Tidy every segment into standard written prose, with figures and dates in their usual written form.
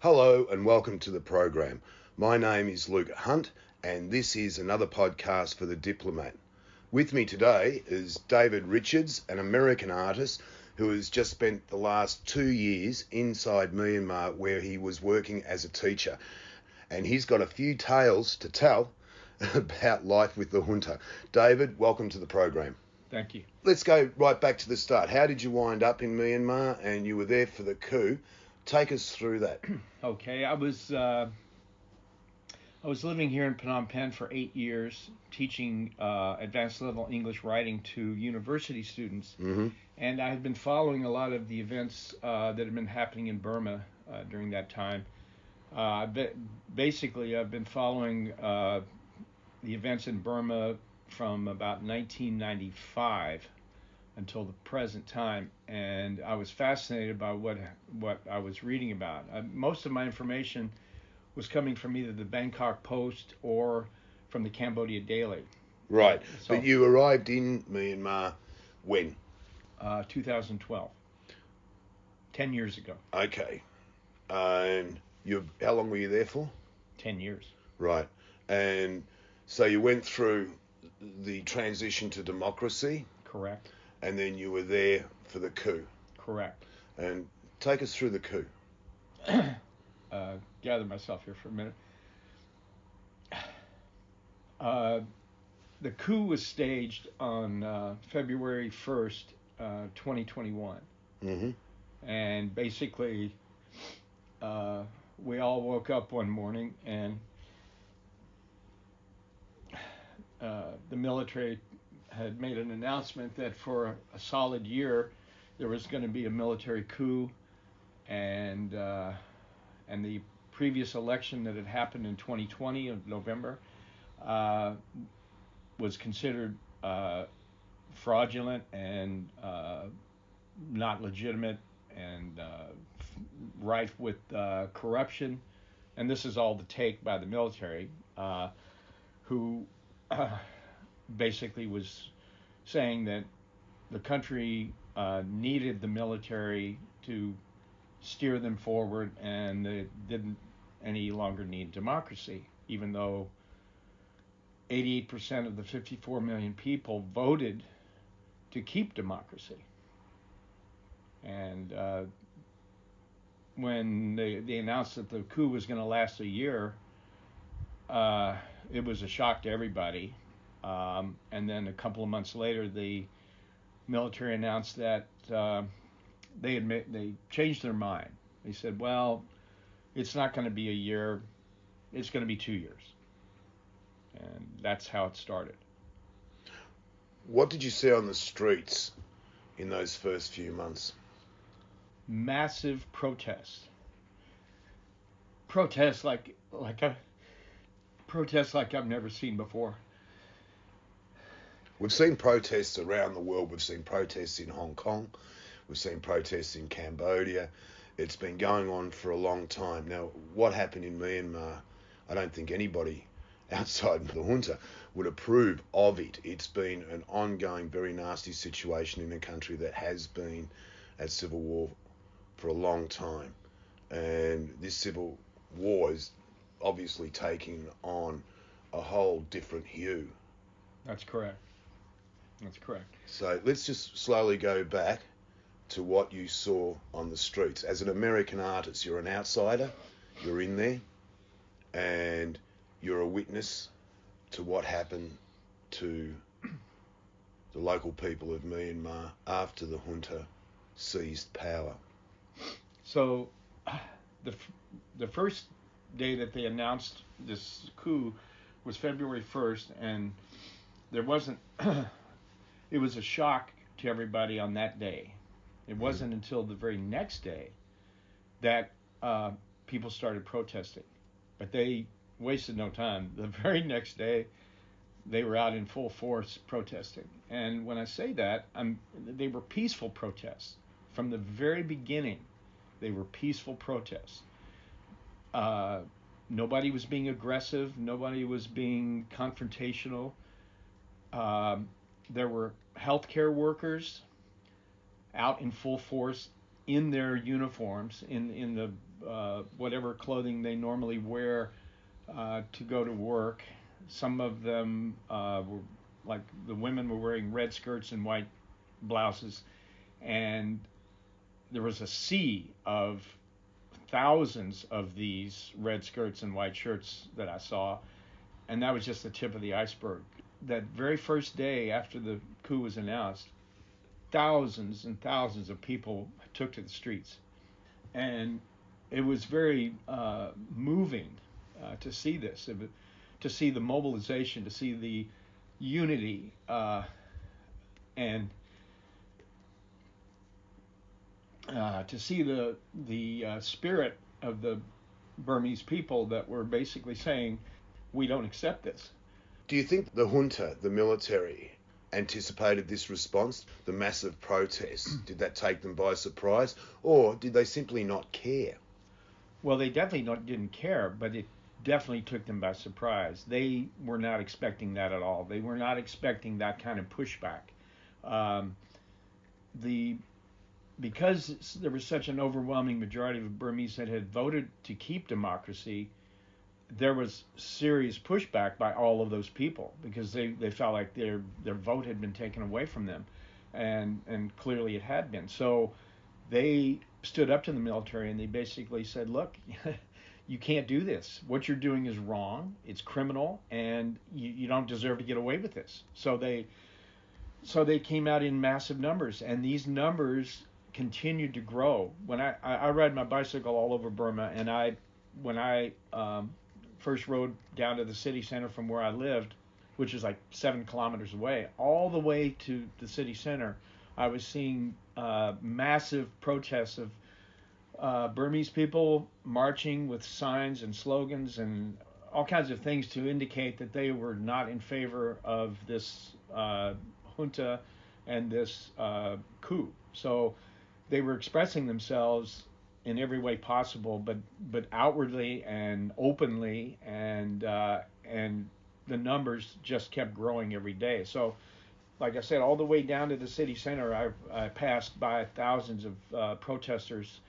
Hello and welcome to the program. My name is Luke Hunt and this is another podcast for The Diplomat. With me today is David Richards, an American artist who has just spent the last 2 years inside Myanmar where he was working as a teacher. And he's got a few tales to tell about life with the junta. David, welcome to the program. Thank you. Let's go right back to the start. How did you wind up in Myanmar? And you were there for the coup. Take us through that. Okay, I was living here in Phnom Penh for 8 years, teaching advanced level English writing to university students, and I had been following a lot of the events that had been happening in Burma during that time. Basically, I've been following the events in Burma from about 1995 until the present time, and I was fascinated by what I was reading about. Most of my information was coming from either the Bangkok Post or from the Cambodia Daily. Right. But you arrived in Myanmar when? 2012. 10 years ago. Okay. And how long were you there for? 10 years. Right. And so you went through the transition to democracy? Correct. And then you were there for the coup? Correct. And take us through the coup. Gather myself here for a minute. The coup was staged on February 1st, 2021. And basically, we all woke up one morning and the military had made an announcement that for a solid year there was going to be a military coup, and the previous election that had happened in 2020 of November was considered fraudulent and not legitimate and rife with corruption. And this is all the take by the military, who basically was saying that the country needed the military to steer them forward, and they didn't any longer need democracy, even though 88% of the 54 million people voted to keep democracy. And when they announced that the coup was going to last a year, it was a shock to everybody. And then a couple of months later, the military announced that they changed their mind. They said, well, it's not going to be a year, it's going to be 2 years. And that's how it started. What did you see on the streets in those first few months? Massive protests. Protests like I've never seen before. We've seen protests around the world. We've seen protests in Hong Kong. We've seen protests in Cambodia. It's been going on for a long time. Now, what happened in Myanmar, I don't think anybody outside the junta would approve of it. It's been an ongoing, very nasty situation in a country that has been at civil war for a long time. And this civil war is obviously taking on a whole different hue. That's correct. That's correct. So let's just slowly go back to what you saw on the streets. As an American artist, you're an outsider, you're in there, and you're a witness to what happened to the local people of Myanmar after the junta seized power. So the first day that they announced this coup was February 1st, and there wasn't it was a shock to everybody on that day. It wasn't until the very next day that people started protesting. But they wasted no time. The very next day, they were out in full force protesting. And when I say that, they were peaceful protests. From the very beginning, they were peaceful protests. Nobody was being aggressive. Nobody was being confrontational. There were healthcare workers out in full force in their uniforms, in the whatever clothing they normally wear to go to work. Some of them were like the women were wearing red skirts and white blouses, and there was a sea of thousands of these red skirts and white shirts that I saw, and that was just the tip of the iceberg. That very first day after the coup was announced, thousands and thousands of people took to the streets, and it was very moving to see this, to see the mobilization, to see the unity, and to see the spirit of the Burmese people that were basically saying, we don't accept this. Do you think the junta, the military, anticipated this response, the massive protests? Did that take them by surprise, or did they simply not care? Well, they definitely didn't care, but it definitely took them by surprise. They were not expecting that at all. They were not expecting that kind of pushback. Because there was such an overwhelming majority of Burmese that had voted to keep democracy, there was serious pushback by all of those people because they felt like their vote had been taken away from them, and clearly it had been. So they stood up to the military and they basically said, look, you can't do this. What you're doing is wrong. It's criminal, and you don't deserve to get away with this. So they came out in massive numbers, and these numbers continued to grow. When I ride my bicycle all over Burma, and when I first rode down to the city center from where I lived, which is like 7 kilometers away, all the way to the city center, I was seeing massive protests of Burmese people marching with signs and slogans and all kinds of things to indicate that they were not in favor of this junta and this coup. So they were expressing themselves in every way possible, but outwardly and openly, and the numbers just kept growing every day. So, like I said, all the way down to the city center, I passed by thousands of protesters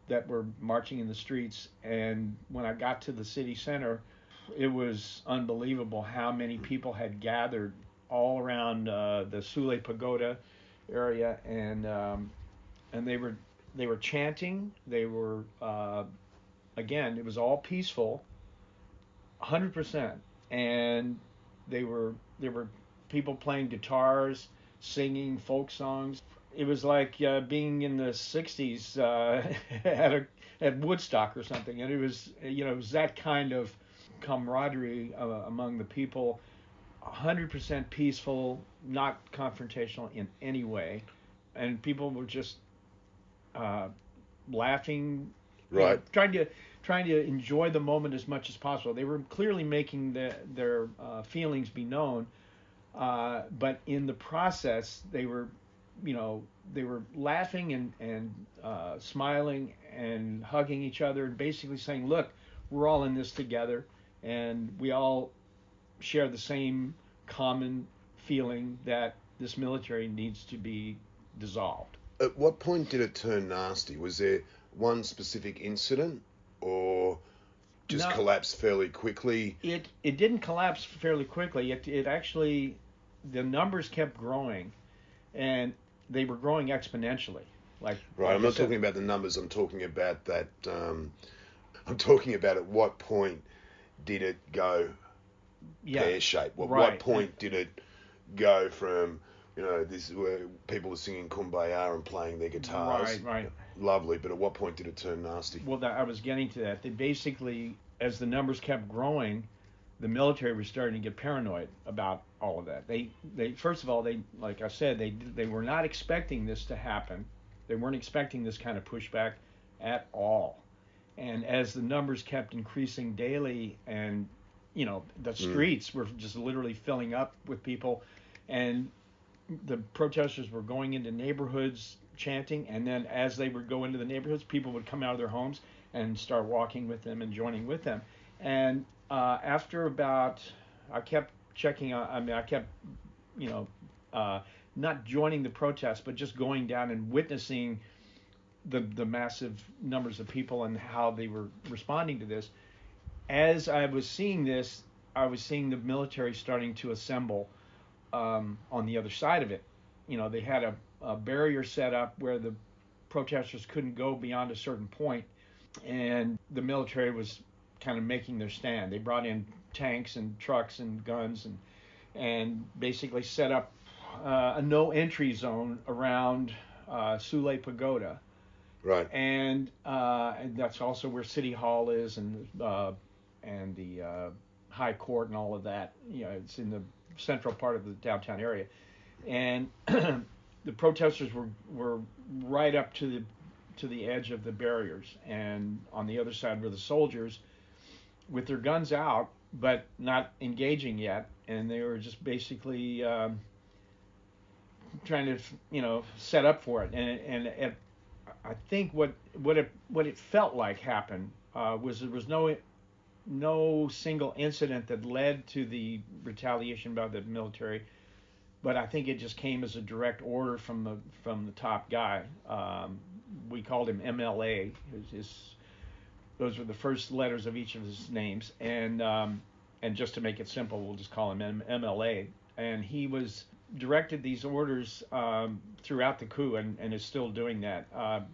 that were marching in the streets, and when I got to the city center, it was unbelievable how many people had gathered all around the Sule Pagoda area, and they were chanting. They were again, it was all peaceful, 100%, and there were people playing guitars, singing folk songs. It was like being in the '60s at Woodstock or something, and it was it was that kind of camaraderie among the people, 100% peaceful, not confrontational in any way, and people were just laughing, right? Trying to enjoy the moment as much as possible. They were clearly making their feelings be known, but in the process, they were laughing and smiling and hugging each other and basically saying, "Look, we're all in this together, and we all share the same common feeling that this military needs to be dissolved." At what point did it turn nasty? Was there one specific incident, or just collapsed fairly quickly? It didn't collapse fairly quickly. It actually, the numbers kept growing, and they were growing exponentially. Right. I'm not talking about the numbers. I'm talking about that. I'm talking about at what point did it go pear shaped? What point did it go from this where people are singing Kumbaya and playing their guitars? Right. Lovely, but at what point did it turn nasty? Well, I was getting to that. They basically, as the numbers kept growing, the military was starting to get paranoid about all of that. They first of all, like I said, they were not expecting this to happen. They weren't expecting this kind of pushback at all. And as the numbers kept increasing daily, and the streets were just literally filling up with people, and the protesters were going into neighborhoods chanting, and then as they would go into the neighborhoods, people would come out of their homes and start walking with them and joining with them. And after about, I kept checking on, I kept, not joining the protest, but just going down and witnessing the massive numbers of people and how they were responding to this. As I was seeing this, I was seeing the military starting to assemble on the other side of it. They had a barrier set up where the protesters couldn't go beyond a certain point, and the military was kind of making their stand. They brought in tanks and trucks and guns and basically set up a no entry zone around Sule Pagoda. Right. And that's also where City Hall is, and the High Court and all of that. It's in the central part of the downtown area, and the protesters were right up to the edge of the barriers, and on the other side were the soldiers with their guns out, but not engaging yet, and they were just basically trying to set up for it, and I think what it felt like happened was there was no single incident that led to the retaliation by the military, but I think it just came as a direct order from the top guy. We called him MLA. Those were the first letters of each of his names, and just to make it simple, we'll just call him MLA. And he directed these orders throughout the coup, and is still doing that.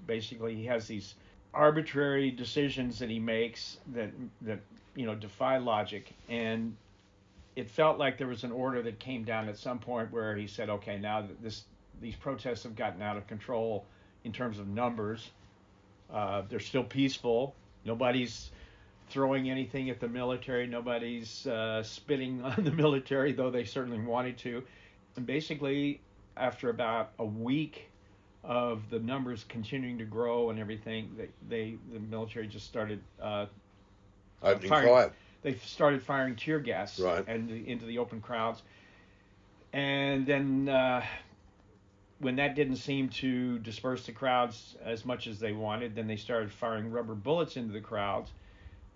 Basically, he has these arbitrary decisions that he makes that defy logic, and it felt like there was an order that came down at some point where he said, okay, now that these protests have gotten out of control in terms of numbers, they're still peaceful. Nobody's throwing anything at the military. Nobody's spitting on the military, though they certainly wanted to. And basically, after about a week of the numbers continuing to grow and everything, the military just started opening fire. They started firing tear gas right. into the open crowds, and then when that didn't seem to disperse the crowds as much as they wanted, then they started firing rubber bullets into the crowds.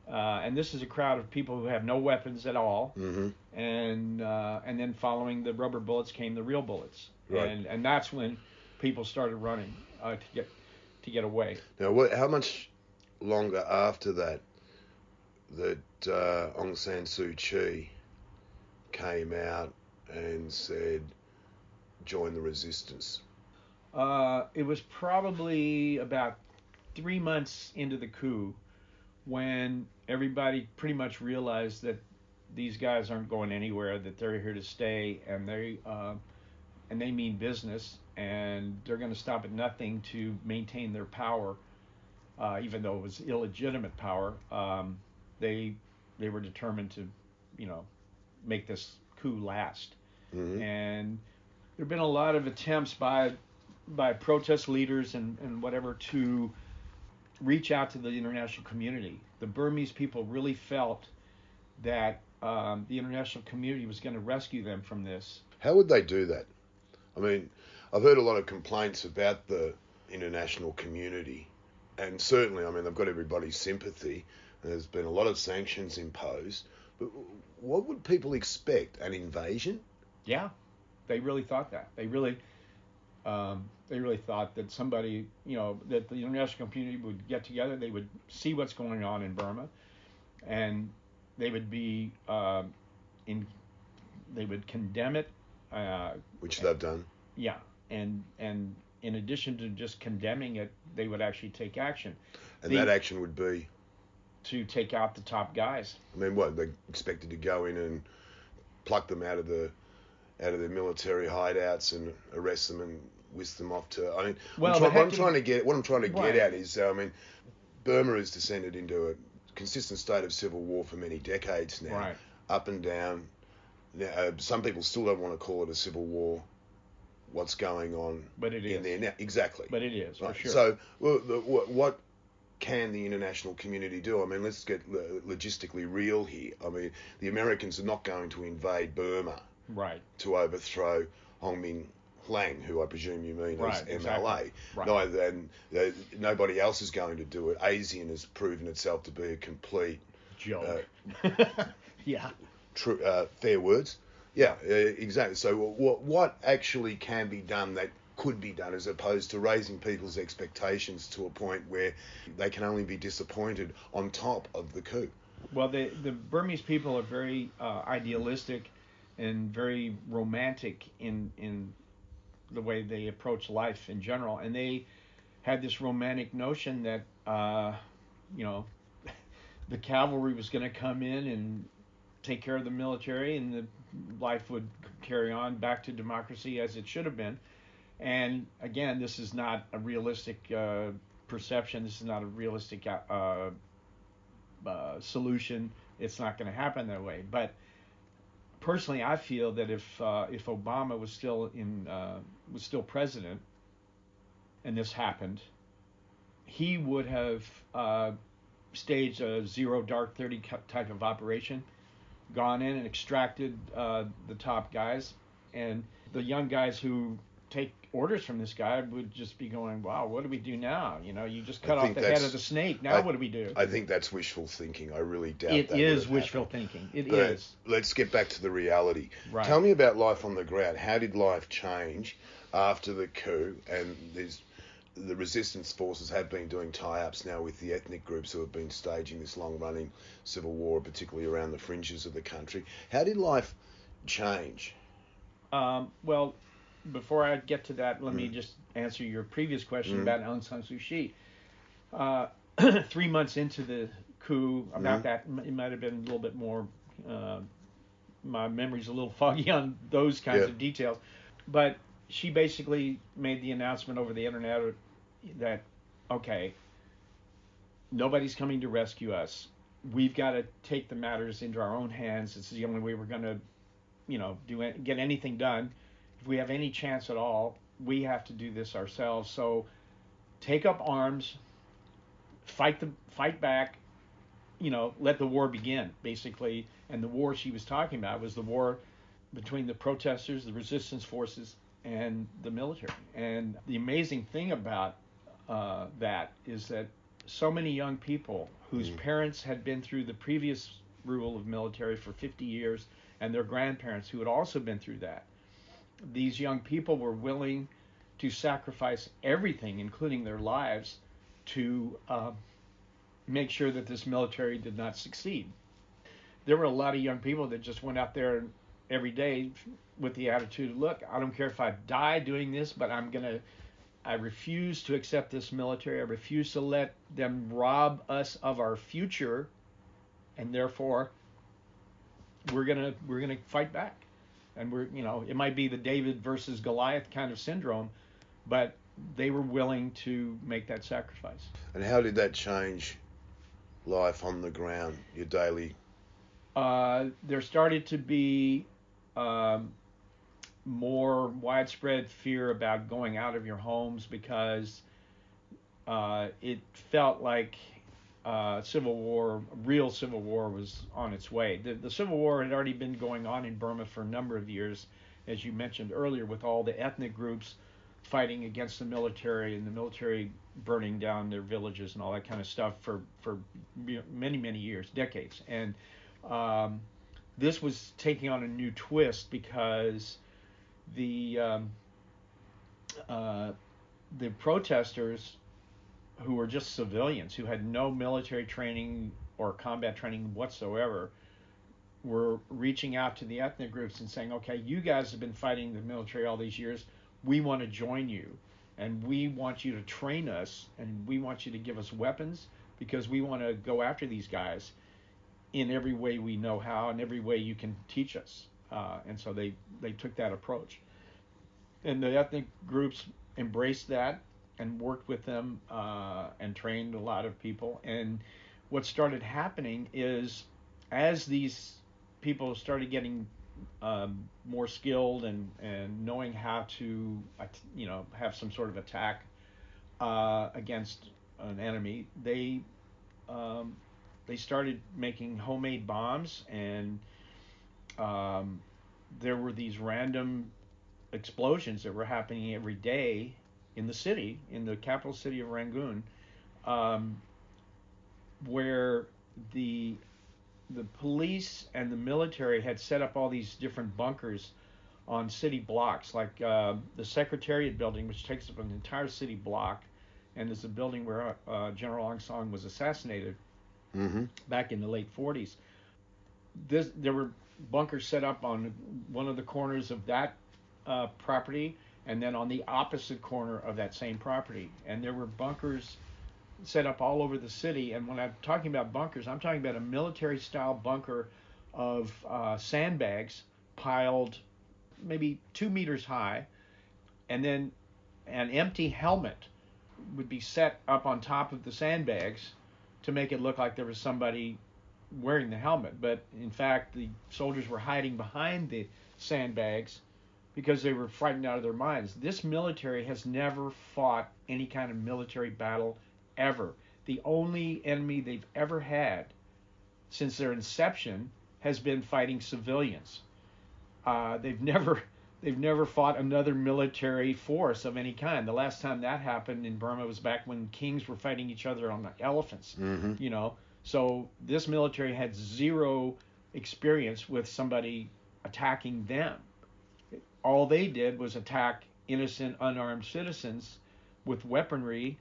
And this is a crowd of people who have no weapons at all. Mm-hmm. And then following the rubber bullets came the real bullets. Right. And that's when people started running to get away. Now, how much longer after that Aung San Suu Kyi came out and said, join the resistance? It was probably about 3 months into the coup when everybody pretty much realized that these guys aren't going anywhere, that they're here to stay, and they mean business, and they're going to stop at nothing to maintain their power, even though it was illegitimate power. They were determined to, make this coup last. Mm-hmm. And there have been a lot of attempts by protest leaders and whatever to reach out to the international community. The Burmese people really felt that the international community was going to rescue them from this. How would they do that? I mean, I've heard a lot of complaints about the international community, and certainly, I mean, they've got everybody's sympathy. There's been a lot of sanctions imposed, but what would people expect? An invasion? Yeah, they really thought that. They really thought that somebody, that the international community would get together. They would see what's going on in Burma, and they would be they would condemn it, which they've done. Yeah, and in addition to just condemning it, they would actually take action. And that action would be to take out the top guys. I mean, what, they expected to go in and pluck them out of their military hideouts and arrest them and whisk them off to. I mean, what I'm trying to get at is, I mean, Burma has descended into a consistent state of civil war for many decades now, right. Up and down. Now, some people still don't want to call it a civil war. What's going on? But it is there now, exactly. But it is, right. For sure. So, what can the international community do? I mean, let's get logistically real here. I mean, the Americans are not going to invade Burma, right, to overthrow Hong Min Hlang, who I presume you mean as MLA. Exactly. Right. Neither, and nobody else is going to do it. ASEAN has proven itself to be a complete joke. Yeah. True. Fair words. Yeah, exactly. So what actually can be done that could be done, as opposed to raising people's expectations to a point where they can only be disappointed on top of the coup. Well, the Burmese people are very idealistic and very romantic in the way they approach life in general, and they had this romantic notion that you know the cavalry was going to come in and take care of the military, and the life would carry on back to democracy as it should have been. And again, this is not a realistic perception. This is not a realistic solution. It's not going to happen that way. But personally, I feel that if Obama was still president, and this happened, he would have staged a zero dark 30 type of operation, gone in and extracted the top guys, and the young guys who take orders from this guy would just be going, wow, what do we do now? You just cut off the head of the snake. Now what do we do? I think that's wishful thinking. I really doubt it that is wishful thinking. It but is. Let's get back to the reality. Right. Tell me about life on the ground. How did life change after the coup? And the resistance forces have been doing tie-ups now with the ethnic groups who have been staging this long-running civil war, particularly around the fringes of the country. How did life change? Well, before I get to that, let me just answer your previous question about Aung San Suu Kyi. 3 months into the coup, about that, it might have been a little bit more, my memory's a little foggy on those kinds of details, but she basically made the announcement over the internet that, okay, nobody's coming to rescue us. We've got to take the matters into our own hands. This is the only way we're going to, get anything done. If we have any chance at all, we have to do this ourselves. So take up arms, fight back, let the war begin, basically. And the war she was talking about was the war between the protesters, the resistance forces, and the military. And the amazing thing about that is that so many young people whose parents had been through the previous rule of military for 50 years, and their grandparents who had also been through that, these young people were willing to sacrifice everything, including their lives, to make sure that this military did not succeed. There were a lot of young people that just went out there every day with the attitude, look, I don't care if I die doing this, but I refuse to accept this military. I refuse to let them rob us of our future, and therefore we're gonna fight back. And it might be the David versus Goliath kind of syndrome, but they were willing to make that sacrifice. And how did that change life on the ground, your daily? There started to be more widespread fear about going out of your homes because it felt like real civil war was on its way. The civil war had already been going on in Burma for a number of years, as you mentioned earlier, with all the ethnic groups fighting against the military and the military burning down their villages and all that kind of stuff for many, many years, decades. And this was taking on a new twist because the protesters, who were just civilians, who had no military training or combat training whatsoever, were reaching out to the ethnic groups and saying, okay, you guys have been fighting the military all these years. We want to join you, and we want you to train us, and we want you to give us weapons, because we want to go after these guys in every way we know how, and every way you can teach us. And so they took that approach. And the ethnic groups embraced that and worked with them and trained a lot of people. And what started happening is, as these people started getting more skilled and knowing how to have some sort of attack against an enemy, they started making homemade bombs, and there were these random explosions that were happening every day in the city, in the capital city of Rangoon, where the police and the military had set up all these different bunkers on city blocks, like the Secretariat building, which takes up an entire city block, and is a building where General Aung San was assassinated back in the late 40s. There were bunkers set up on one of the corners of that property, and then on the opposite corner of that same property. And there were bunkers set up all over the city. And when I'm talking about bunkers, I'm talking about a military-style bunker of sandbags piled maybe 2 meters high, and then an empty helmet would be set up on top of the sandbags to make it look like there was somebody wearing the helmet. But in fact, the soldiers were hiding behind the sandbags because they were frightened out of their minds. This military has never fought any kind of military battle ever. The only enemy they've ever had since their inception has been fighting civilians. They've never fought another military force of any kind. The last time that happened in Burma was back when kings were fighting each other on elephants. You know, so this military had zero experience with somebody attacking them. All they did was attack innocent, unarmed citizens with weaponry,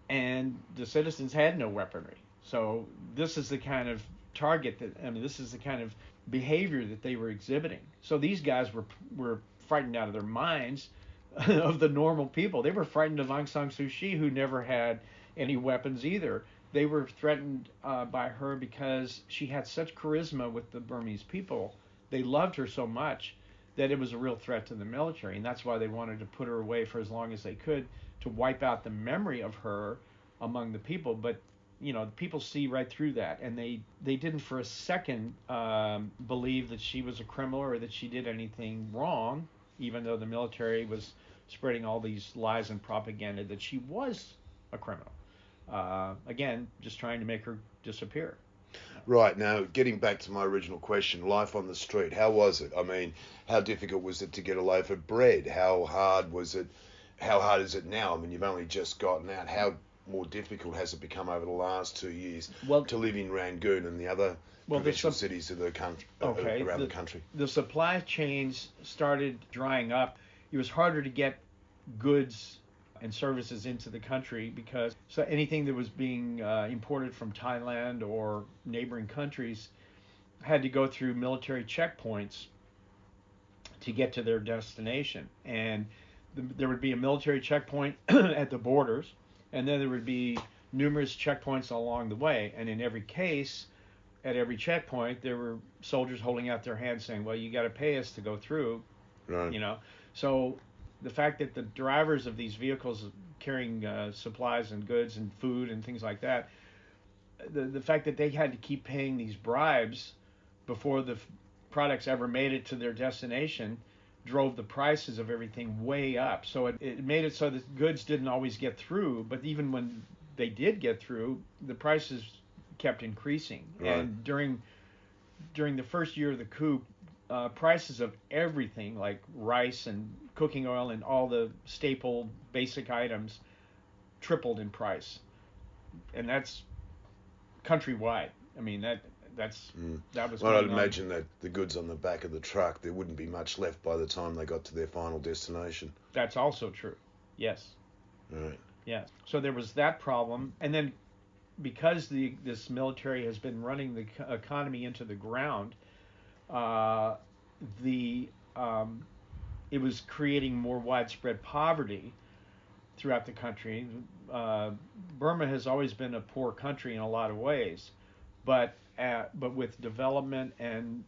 and the citizens had no weaponry. So this is the kind of target this is the kind of behavior that they were exhibiting. So these guys were frightened out of their minds of the normal people. They were frightened of Aung San Suu Kyi, who never had any weapons either. They were threatened by her because she had such charisma with the Burmese people. They loved her so much that it was a real threat to the military, and that's why they wanted to put her away for as long as they could, to wipe out the memory of her among the people. But you know, the people see right through that, and they didn't for a second believe that she was a criminal or that she did anything wrong, even though the military was spreading all these lies and propaganda that she was a criminal. Again, just trying to make her disappear. Right, now getting back to my original question, life on the street, how was it? I mean, how difficult was it to get a loaf of bread? How hard was it? How hard is it now? I mean, you've only just gotten out. How more difficult has it become over the last 2 years to live in Rangoon and the other provincial cities of the country, around the country? The supply chains started drying up. It was harder to get goods and services into the country because anything that was being imported from Thailand or neighboring countries had to go through military checkpoints to get to their destination. And there would be a military checkpoint at the borders, and then there would be numerous checkpoints along the way. And in every case, at every checkpoint, there were soldiers holding out their hands saying, well, you got to pay us to go through. Right. You know, so the fact that the drivers of these vehicles carrying supplies and goods and food and things like that, the fact that they had to keep paying these bribes before the products ever made it to their destination drove the prices of everything way up. So it made it so that goods didn't always get through, but even when they did get through, the prices kept increasing. Right. And during the first year of the coup, prices of everything like rice and cooking oil and all the staple basic items tripled in price, and that's countrywide. I mean that was. Well, I'd imagine that the goods on the back of the truck, there wouldn't be much left by the time they got to their final destination. That's also true. Yes. Right. Yeah. So there was that problem, and then because this military has been running the economy into the ground, it was creating more widespread poverty throughout the country. Burma has always been a poor country in a lot of ways, but with development and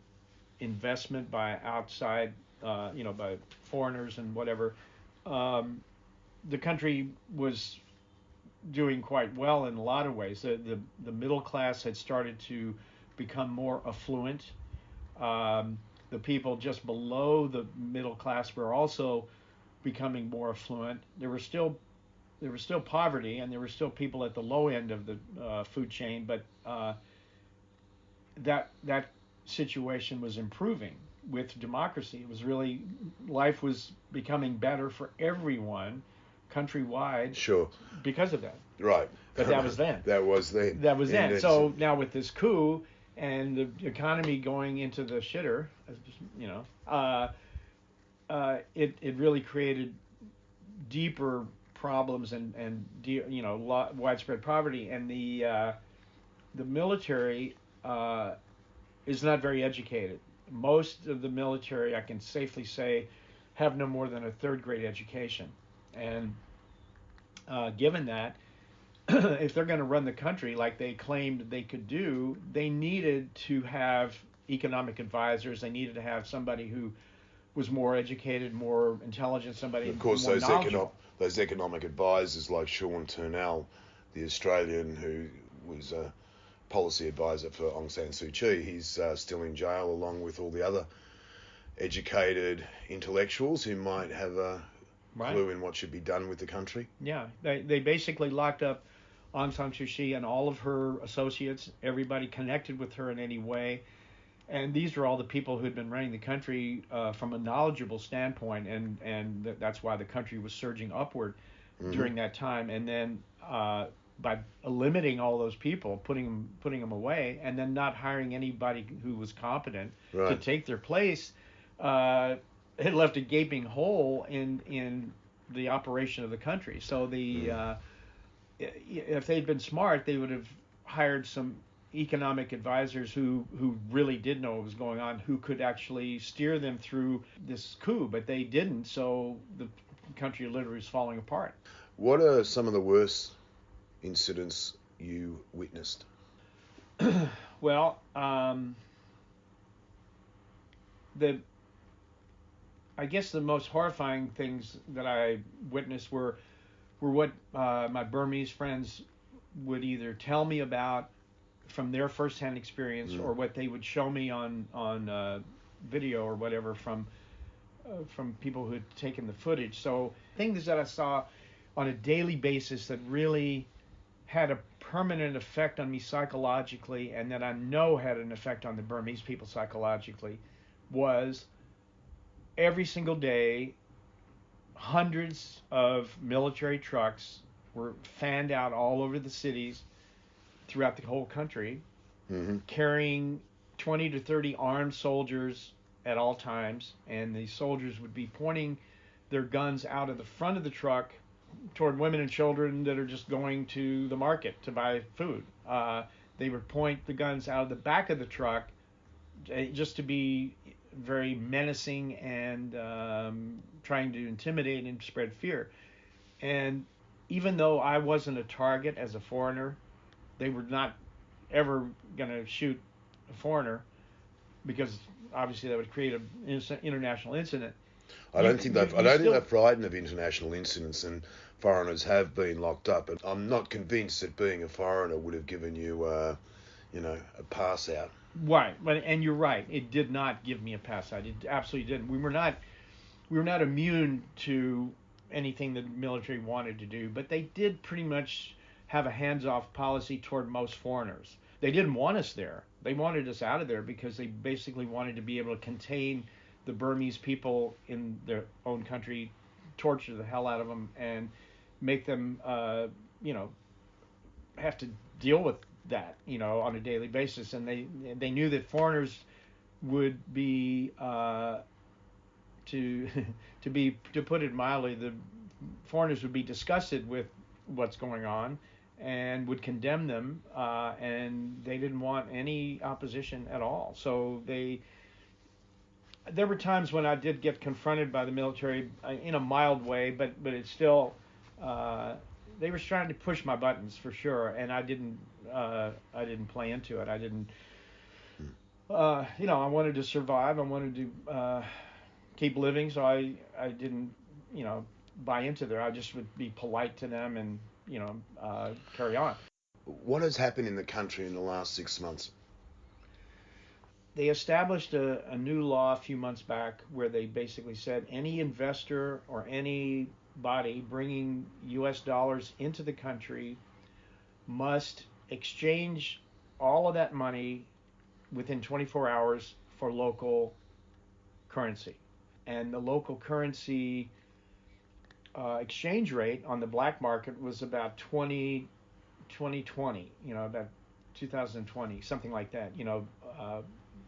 investment by outside, by foreigners and whatever, the country was doing quite well in a lot of ways. The middle class had started to become more affluent. The people just below the middle class were also becoming more affluent. There was still poverty, and there were still people at the low end of the food chain, but that situation was improving with democracy. It was really, life was becoming better for everyone countrywide. Sure. Because of that. Right. But that was then. That was then. That was then. So now with this coup and the economy going into the shitter, it really created deeper problems widespread poverty, and the military is not very educated. Most of the military, I can safely say, have no more than a third grade education, and given that, if they're going to run the country like they claimed they could do, they needed to have economic advisors. They needed to have somebody who was more educated, more intelligent, somebody Of course, more knowledgeable. those economic advisors like Sean Turnell, the Australian who was a policy advisor for Aung San Suu Kyi, he's still in jail along with all the other educated intellectuals who might have a clue in what should be done with the country. Yeah, they basically locked up Aung San Suu Kyi and all of her associates, everybody connected with her in any way. And these are all the people who had been running the country from a knowledgeable standpoint, and that's why the country was surging upward during that time. And then by eliminating all those people, putting them away, and then not hiring anybody who was competent to take their place, it left a gaping hole in the operation of the country. So if they'd been smart, they would have hired some economic advisors who really did know what was going on, who could actually steer them through this coup, but they didn't, so the country literally was falling apart. What are some of the worst incidents you witnessed? Well, I guess the most horrifying things that I witnessed were what my Burmese friends would either tell me about from their firsthand experience, or what they would show me on video or whatever from people who had taken the footage. So things that I saw on a daily basis that really had a permanent effect on me psychologically, and that I know had an effect on the Burmese people psychologically, was every single day hundreds of military trucks were fanned out all over the cities throughout the whole country, carrying 20 to 30 armed soldiers at all times, and the soldiers would be pointing their guns out of the front of the truck toward women and children that are just going to the market to buy food. They would point the guns out of the back of the truck just to be very menacing and trying to intimidate and spread fear. And even though I wasn't a target as a foreigner, they were not ever going to shoot a foreigner, because obviously that would create an international incident. I don't think they're frightened of international incidents, and foreigners have been locked up. And I'm not convinced that being a foreigner would have given you, a pass out. Right, and you're right. It did not give me a pass out. It absolutely didn't. We were not immune to anything the military wanted to do, but they did pretty much have a hands-off policy toward most foreigners. They didn't want us there. They wanted us out of there because they basically wanted to be able to contain the Burmese people in their own country, torture the hell out of them, and make them, have to deal with that, on a daily basis. And they knew that foreigners would be, to put it mildly, the foreigners would be disgusted with what's going on and would condemn them, and they didn't want any opposition at all. So there were times when I did get confronted by the military in a mild way, but it's still, they were trying to push my buttons for sure, and I didn't play into it. I didn't, I wanted to survive. I wanted to keep living, so I didn't, buy into there. I just would be polite to them and, carry on. What has happened in the country in the last 6 months? They established a new law a few months back where they basically said any investor or anybody bringing U.S. dollars into the country must exchange all of that money within 24 hours for local currency. And the local currency exchange rate on the black market was about 2020, about 2020, something like that,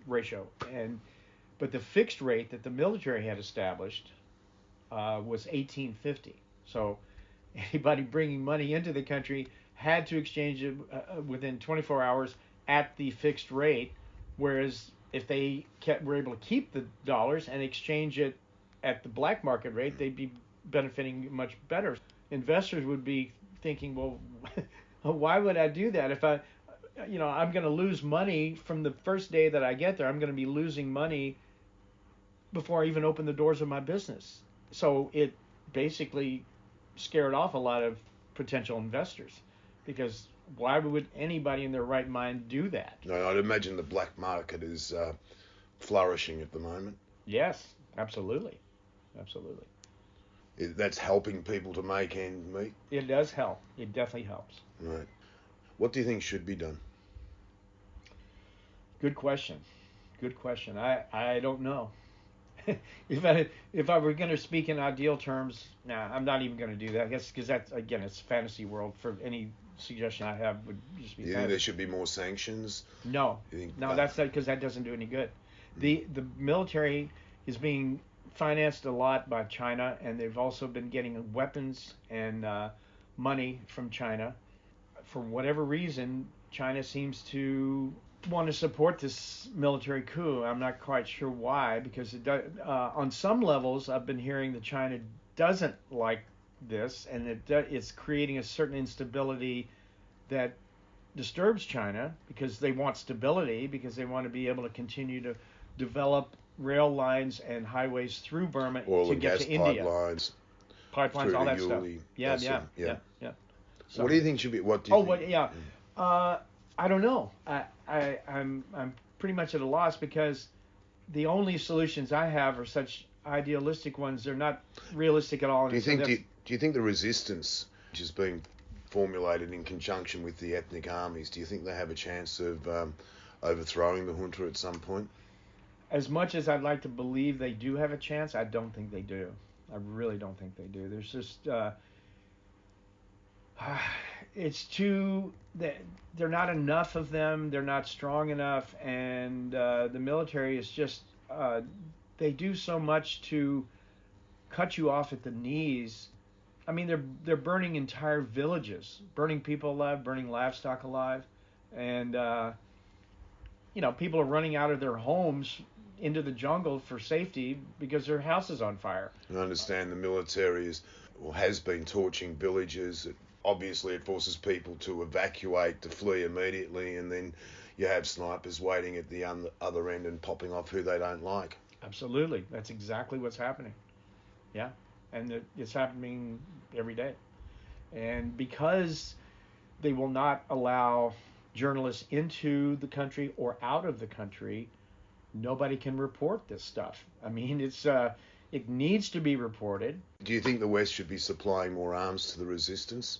ratio. And But the fixed rate that the military had established was 1850. So anybody bringing money into the country had to exchange it within 24 hours at the fixed rate, whereas if they were able to keep the dollars and exchange it at the black market rate, they'd be benefiting much better. Investors would be thinking, well, why would I do that? If I'm going to lose money from the first day that I get there. I'm going to be losing money before I even open the doors of my business. So it basically scared off a lot of potential investors, because why would anybody in their right mind do that? No, I'd imagine the black market is flourishing at the moment. Yes, absolutely. Absolutely. That's helping people to make ends meet. It does help. It definitely helps. Right. What do you think should be done? Good question. Good question. I don't know. If I were going to speak in ideal terms, I'm not even going to do that. I guess because that's, again, it's fantasy world. For any suggestion I have would just be. You think there should be more sanctions? No, that's not, because that doesn't do any good. The military is being financed a lot by China, and they've also been getting weapons and money from China. For whatever reason, China seems to want to support this military coup. I'm not quite sure why, because on some levels I've been hearing that China doesn't like this, and it's creating a certain instability that disturbs China, because they want stability, because they want to be able to continue to develop rail lines and highways through Burma to get to India. Pipelines, all that stuff. Yeah. So, what do you think should be? What do you think? I don't know. I'm pretty much at a loss, because the only solutions I have are such idealistic ones. They're not realistic at all. Do you think the resistance, which is being formulated in conjunction with the ethnic armies, do you think they have a chance of overthrowing the junta at some point? As much as I'd like to believe they do have a chance, I don't think they do. I really don't think they do. There's just it's too. They're not enough of them. They're not strong enough, and the military is just. They do so much to cut you off at the knees. I mean, they're burning entire villages, burning people alive, burning livestock alive, and people are running out of their homes into the jungle for safety because their house is on fire. I understand the military has been torching villages. Obviously, it forces people to evacuate, to flee immediately, and then you have snipers waiting at the other end and popping off who they don't like. Absolutely. That's exactly what's happening. Yeah. And it's happening every day. And because they will not allow journalists into the country or out of the country, nobody can report this stuff. I mean, it needs to be reported. Do you think the West should be supplying more arms to the resistance?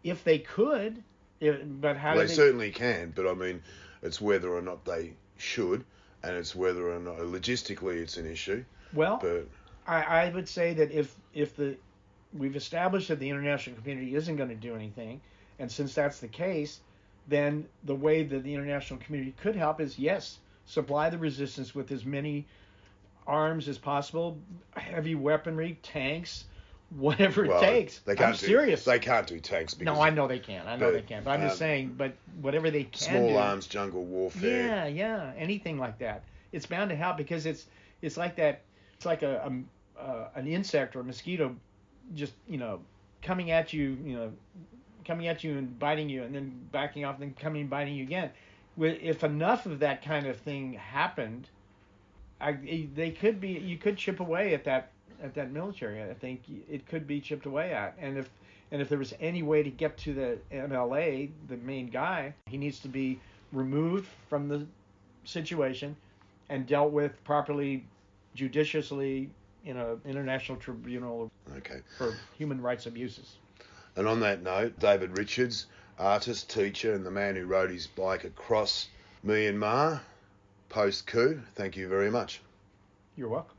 If they could, but how they certainly can, but I mean, it's whether or not they should, and it's whether or not logistically it's an issue. Well, but I would say that if we've established that the international community isn't going to do anything, and since that's the case, then the way that the international community could help is, yes, supply the resistance with as many arms as possible, heavy weaponry, tanks, whatever it takes. I'm serious. They can't do tanks. No, I know they can't. But I'm just saying, but whatever they can small arms, jungle warfare. Yeah, anything like that. It's bound to help, because it's like that. It's like an insect or a mosquito, just coming at you, and biting you, and then backing off, and then coming and biting you again. If enough of that kind of thing happened, you could chip away at that military. I think it could be chipped away at, and if there was any way to get to the MLA, the main guy, he needs to be removed from the situation and dealt with properly, judiciously, in an international tribunal for human rights abuses. And on that note, David Richards, artist, teacher, and the man who rode his bike across Myanmar post-coup, thank you very much. You're welcome.